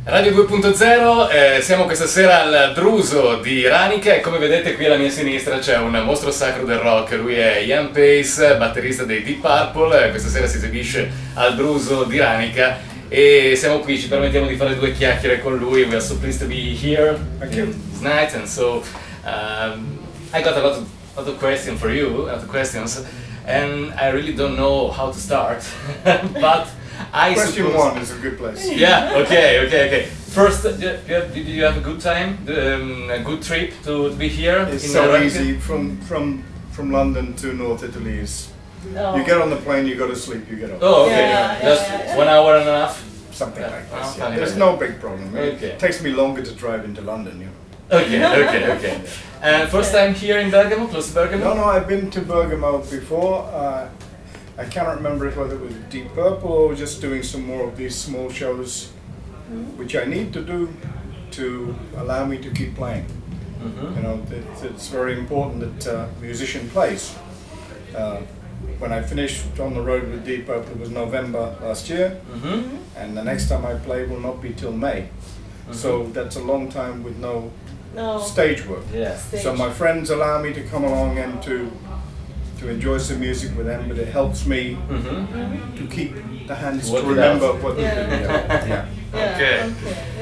Radio 2.0, siamo questa sera al Druso di Ranica e come vedete qui alla mia sinistra c'è un mostro sacro del rock, lui è Ian Paice, batterista dei Deep Purple, questa sera si esibisce al Druso di Ranica e siamo qui, ci permettiamo di fare due chiacchiere con lui. We are so pleased to be here this night, and so I got a lot of questions for you, and I really don't know how to start, but Question one is a good place. Yeah, okay. First, did you have a good time? A good trip to be here? It's in so Ranica? easy from London to North Italy. You get on the plane, you go to sleep, you get off. Oh, okay. Just 1 hour and a half? Something like this. Oh, There's no big problem. Okay. It takes me longer to drive into London. You know. Okay. And first time here in Bergamo, close to Bergamo? No, I've been to Bergamo before. I cannot remember if whether it was Deep Purple or just doing some more of these small shows, which I need to do to allow me to keep playing. You know, it's very important that a musician plays. When I finished on the road with Deep Purple, it was November last year, and the next time I play will not be till May. So that's a long time with no stage work. Yeah. So my friends allow me to come along and to enjoy some music with them, but it helps me to keep the hands to remember what they're doing. Yeah. Okay.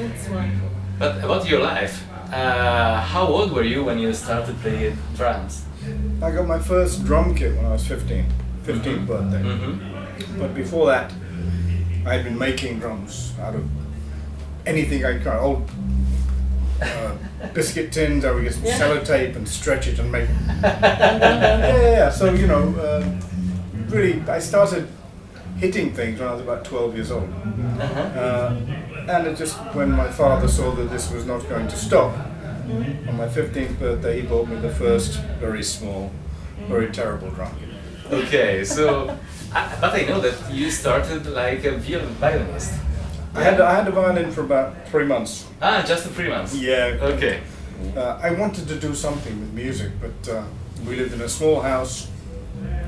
That's wonderful. But about your life, how old were you when you started playing drums? I got my first drum kit when I was 15, 15th birthday. But before that, I had been making drums out of anything I could. Old biscuit tins, I would get some sellotape and stretch it and make it. Yeah. So, you know, really, I started hitting things when I was about 12 years old. And it just, when my father saw that this was not going to stop, on my 15th birthday he bought me the first very small, very terrible drum kit. Okay, so, but I know that you started like a violinist. I had a violin for about 3 months. Just 3 months? Yeah. Okay. I wanted to do something with music, but we lived in a small house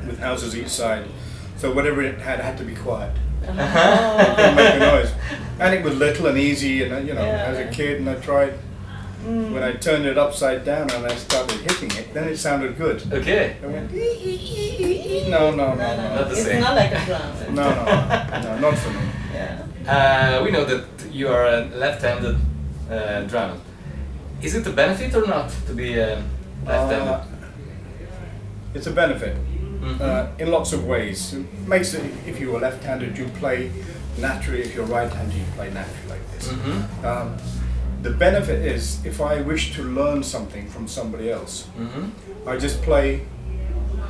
with houses each side, so whatever it had to be quiet. It couldn't make a noise. And it was little and easy, and you know, as a kid, and I tried. When I turned it upside down and I started hitting it, then it sounded good. Okay. I went, no. Not the same. It's not like a drum. No, not for me. We know that you are a left-handed drummer. Is it a benefit or not to be left-handed? It's a benefit in lots of ways. It makes it, if you are left-handed, you play naturally. If you're right-handed, you play naturally like this. The benefit is, if I wish to learn something from somebody else, I just play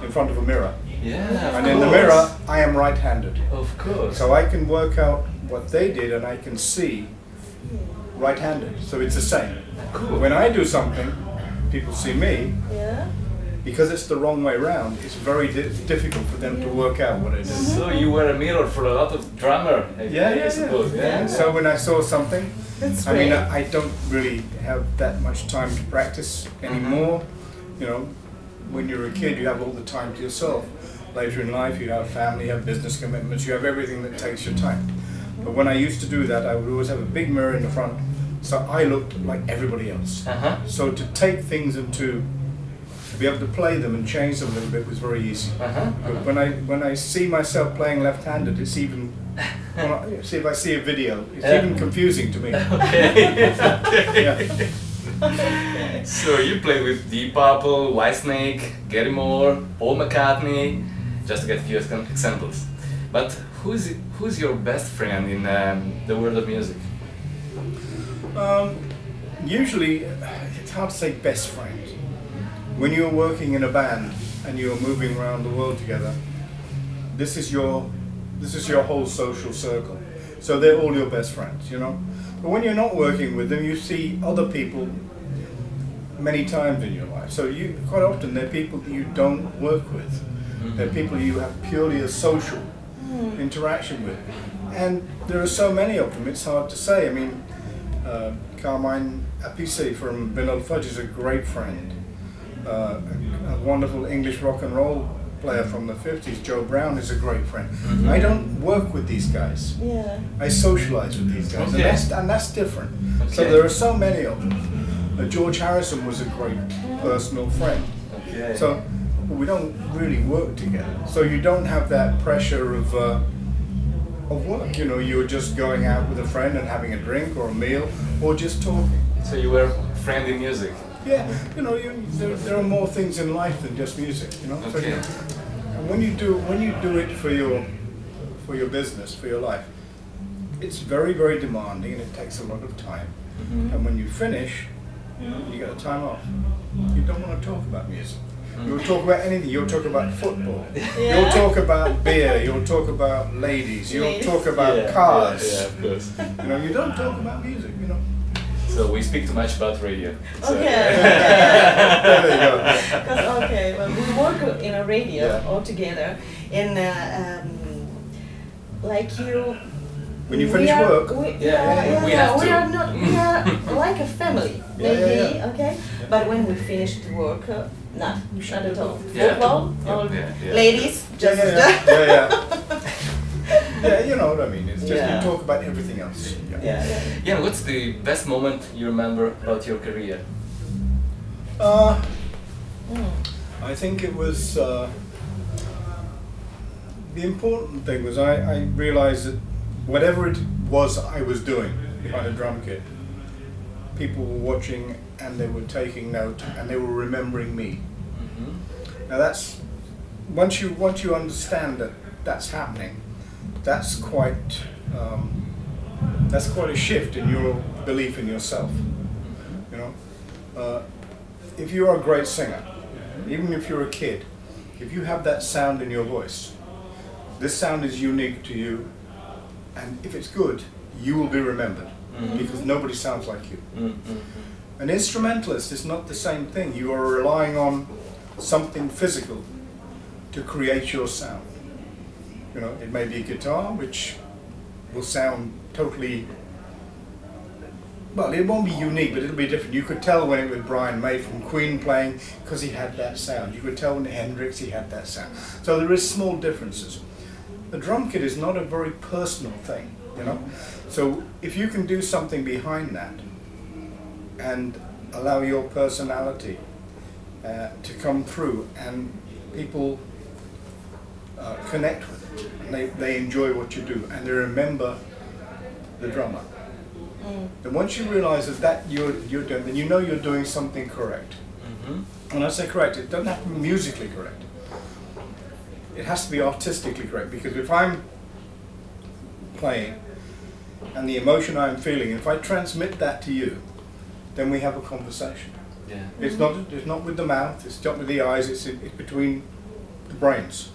in front of a mirror. Yeah, and in the mirror, I am right-handed. Of course. So I can work out what they did, and I can see right-handed. So it's the same. Cool. When I do something, people see me. Yeah. Because it's the wrong way round, it's very difficult for them to work out what I did. So you were a mirror for a lot of drummer, I suppose. Yeah. So when I saw something, That's I mean, great. I don't really have that much time to practice anymore. You know, when you're a kid, you have all the time to yourself. Later in life, you have family, you have business commitments, you have everything that takes your time. But when I used to do that, I would always have a big mirror in the front, so I looked like everybody else. So to take things and to be able to play them and change them a little bit was very easy. But when I see myself playing left-handed, it's even. See if I see a video, it's even confusing to me. So you played with Deep Purple, Whitesnake, Gary Moore, Paul McCartney, just to get a few examples. But who's your best friend in the world of music? Usually, it's hard to say best friend. When you're working in a band and you're moving around the world together, this is your whole social circle. So they're all your best friends, you know. But when you're not working with them, you see other people many times in your life. So quite often they're people that you don't work with. They're people you have purely a social interaction with. And there are so many of them, it's hard to say. I mean, Carmine Appice from Vanilla Fudge is a great friend. A wonderful English rock and roll player from the 50s, Joe Brown, is a great friend. I don't work with these guys. Yeah. I socialize with these guys, Okay. and that's different. So Okay. there are so many of them. George Harrison was a great personal friend. Okay. So but we don't really work together. So you don't have that pressure of work. You know, you're just going out with a friend and having a drink or a meal or just talking. So you were friend in music. Yeah, you know, there are more things in life than just music. You know. So Okay. and when you do it for your business, for your life, it's very, very demanding and it takes a lot of time. And when you finish, you get a time off. You don't want to talk about music. You'll talk about anything. You'll talk about football. Yeah. You'll talk about beer. You'll talk about ladies. You'll Ladies. talk about cars. Yeah, of course. You know, you don't talk about music. You know. So we speak too much about radio. So, Okay. There you go. Because okay, well, we work in a radio Yeah. all together, and like you. When you we finish are- work, we, Yeah, we have we to. are not. We are like a family, Yeah, maybe. yeah. Okay, but when we finish the work, not at all. Yeah. Football, Yeah, all yeah. ladies, just. yeah. Yeah, you know what I mean. It's just Yeah. you talk about everything else. Yeah. Yeah, what's the best moment you remember about your career? I think it was the important thing was I realized that whatever it was I was doing behind a drum kit, people were watching and they were taking note and they were remembering me. Now that's once you understand that that's happening, that's quite a shift in your belief in yourself. You know, if you are a great singer, even if you're a kid, if you have that sound in your voice, this sound is unique to you, and if it's good, you will be remembered because nobody sounds like you. An instrumentalist is not the same thing. You are relying on something physical to create your sound. You know, it may be a guitar which will sound totally, well, it won't be unique, but it'll be different. You could tell when it was Brian May from Queen playing because he had that sound. You could tell when Hendrix he had that sound. So there is small differences. The drum kit is not a very personal thing, you know. So if you can do something behind that and allow your personality to come through and people connect with it, and they enjoy what you do and they remember the drummer. And once you realize that you're doing, then you know you're doing something correct. When I say correct, it doesn't have to be musically correct. It has to be artistically correct, because if I'm playing and the emotion I'm feeling, if I transmit that to you, then we have a conversation. Yeah. It's not with the mouth, it's not with the eyes, it's between the brains.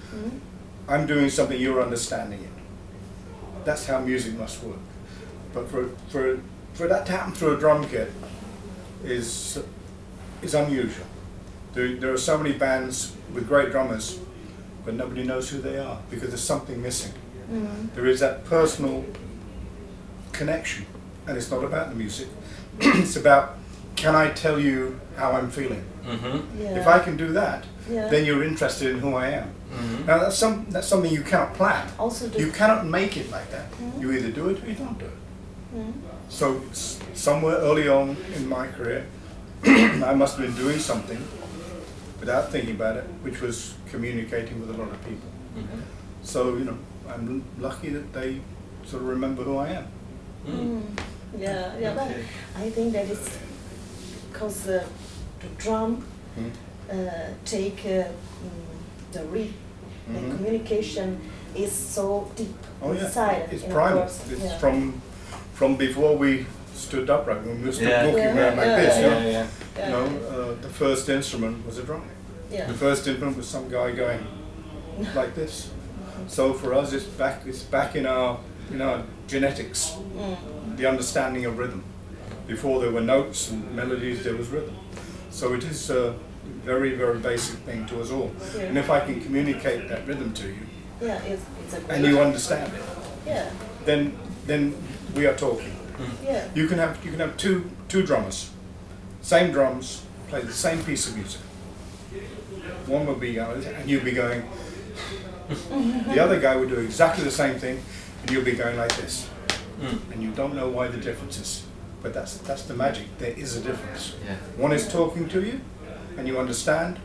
I'm doing something, you're understanding it. That's how music must work. But for that to happen through a drum kit is unusual. There are so many bands with great drummers, but nobody knows who they are because there's something missing. There is that personal connection, and it's not about the music. It's about, can I tell you how I'm feeling? Yeah. If I can do that, Yeah. then you're interested in who I am. Now that's something you cannot plan. Also the- You cannot make it like that. You either do it or you don't do it. So somewhere early on in my career, I must have been doing something without thinking about it, which was communicating with a lot of people. So, you know, I'm lucky that they sort of remember who I am. Yeah, but Okay. I think that it's because the drum take the riff, the communication is so deep Oh yeah, inside. it's in a primal. person. It's Yeah. from before we stood upright, when we were still Yeah. walking around like Yeah, this. yeah, You know? Yeah. You know, the first instrument was a drum. Yeah. The first instrument was some guy going like this. So for us, it's back in our genetics, the understanding of rhythm. Before there were notes and melodies, there was rhythm. So it is a very, very basic thing to us all. Yeah. And if I can communicate that rhythm to you, Yeah, it's a great. and you understand it, Yeah, then we are talking. yeah. You can have two drummers, same drums, play the same piece of music. one would be going, and you'd be going. The other guy would do exactly the same thing, and you'll be going like this. And you don't know why the difference is. But that's the magic. There is a difference. Yeah. One is talking to you, and you understand.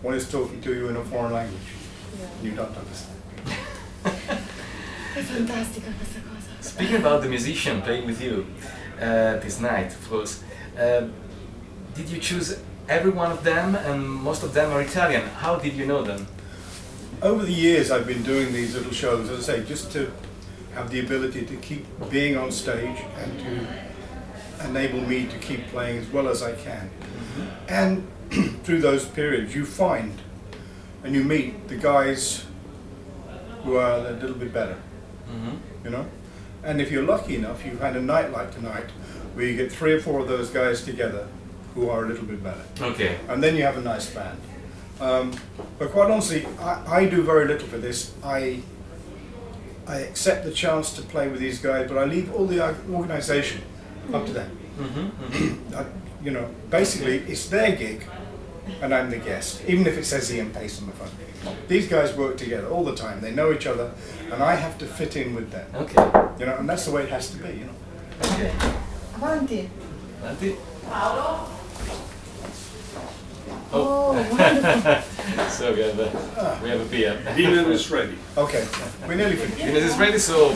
One is talking to you in a foreign language, and you don't understand. È fantastica questa cosa. Speaking about the musician playing with you this night, of course, did you choose every one of them, and most of them are Italian? How did you know them? Over the years, I've been doing these little shows, as I say, just to have the ability to keep being on stage and to enable me to keep playing as well as I can. And through those periods, you find and you meet the guys who are a little bit better, you know? And if you're lucky enough, you've had a night like tonight where you get 3 or 4 of those guys together who are a little bit better. Okay. And then you have a nice band. But quite honestly, I do very little for this. I accept the chance to play with these guys, but I leave all the organisation up to them. You know, basically, it's their gig, and I'm the guest, even if it says Ian Paice on the front. These guys work together all the time. They know each other, and I have to fit in with them. Okay. You know, and that's the way it has to be. You know. Okay. Avanti. Avanti. Oh, wonderful. So we have a beer. Dinner is ready. Okay, we're nearly finished. Dinner is ready, so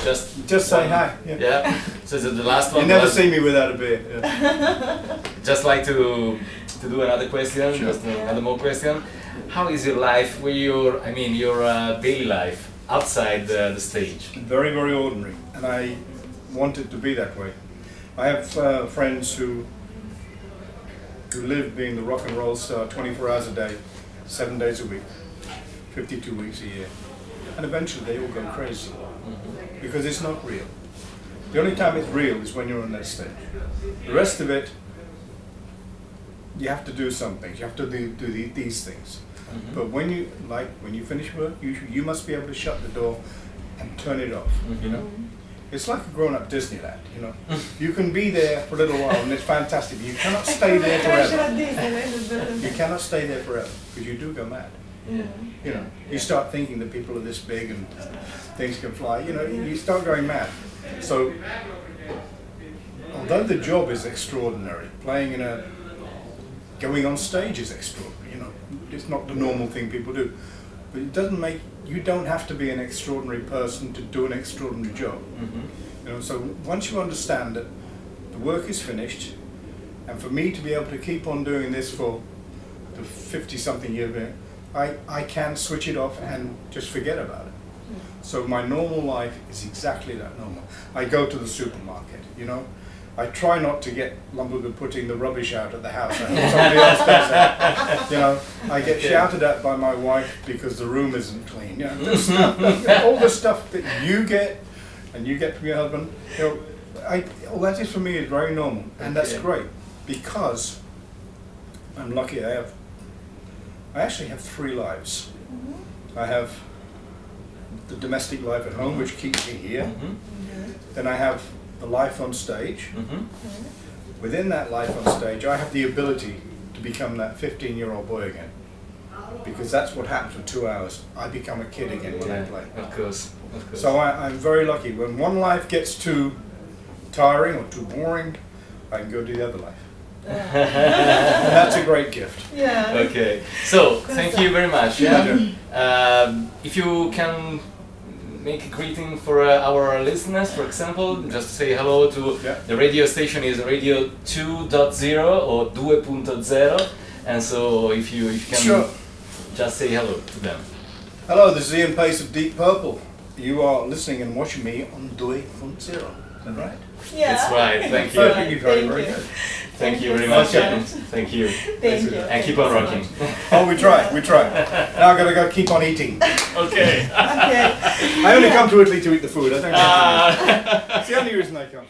Just say hi. Yeah. So the last one. You never see me without a beer. Yeah. Just like to do another question, Sure. just another more question. How is your life? Your daily life outside the stage? Very, very ordinary, and I want it to be that way. I have friends who live being the rock and roll star 24 hours a day, 7 days a week, 52 weeks a year, and eventually they all go crazy because it's not real. The only time it's real is when you're on that stage. The rest of it, you have to do some things. You have to do these things. But when you finish work, you must be able to shut the door and turn it off. You know, it's like a grown-up Disneyland. You know, you can be there for a little while and it's fantastic. But you cannot stay there forever. You cannot stay there forever because you do go mad. You know, you start thinking that people are this big and things can fly. You know, you start going mad. So, although the job is extraordinary, going on stage is extraordinary. You know, it's not the normal thing people do, but it doesn't make you don't have to be an extraordinary person to do an extraordinary job. You know, so once you understand that the work is finished, and for me to be able to keep on doing this for the 50-something year, I can switch it off and just forget about it. So my normal life is exactly that normal. I go to the supermarket, you know. I try not to get lumbered with putting the rubbish out at the house. I hope somebody else does that. You know, I get shouted at by my wife because the room isn't clean. You know, this stuff, all the stuff that you get and you get from your husband. You know, all that is for me is very normal, and that's great because I'm lucky. I actually have 3 lives. I have the domestic life at home, which keeps me here. Then I have the life on stage. Within that life on stage, I have the ability to become that 15-year-old boy again. Because that's what happens for 2 hours. I become a kid again when I play. Of course. So I'm very lucky. When one life gets too tiring or too boring, I can go to the other life. And that's a great gift. Yeah. Okay. So, thank you very much. If you can make a greeting for our listeners, for example, just say hello to the radio station is Radio 2.0 or 2.0, and so if you can just say hello to them. Hello, this is Ian Paice of Deep Purple. You are listening and watching me on 2.0. Is that right? Yeah. That's right. Thank you. Thank you very, very good. Thank you very much. Okay. Thank you. Thank you. And keep on rocking. Oh, we try. Now I've got to go keep on eating. Okay. Okay. I only come to Italy to eat the food. I don't. It's the only reason I come.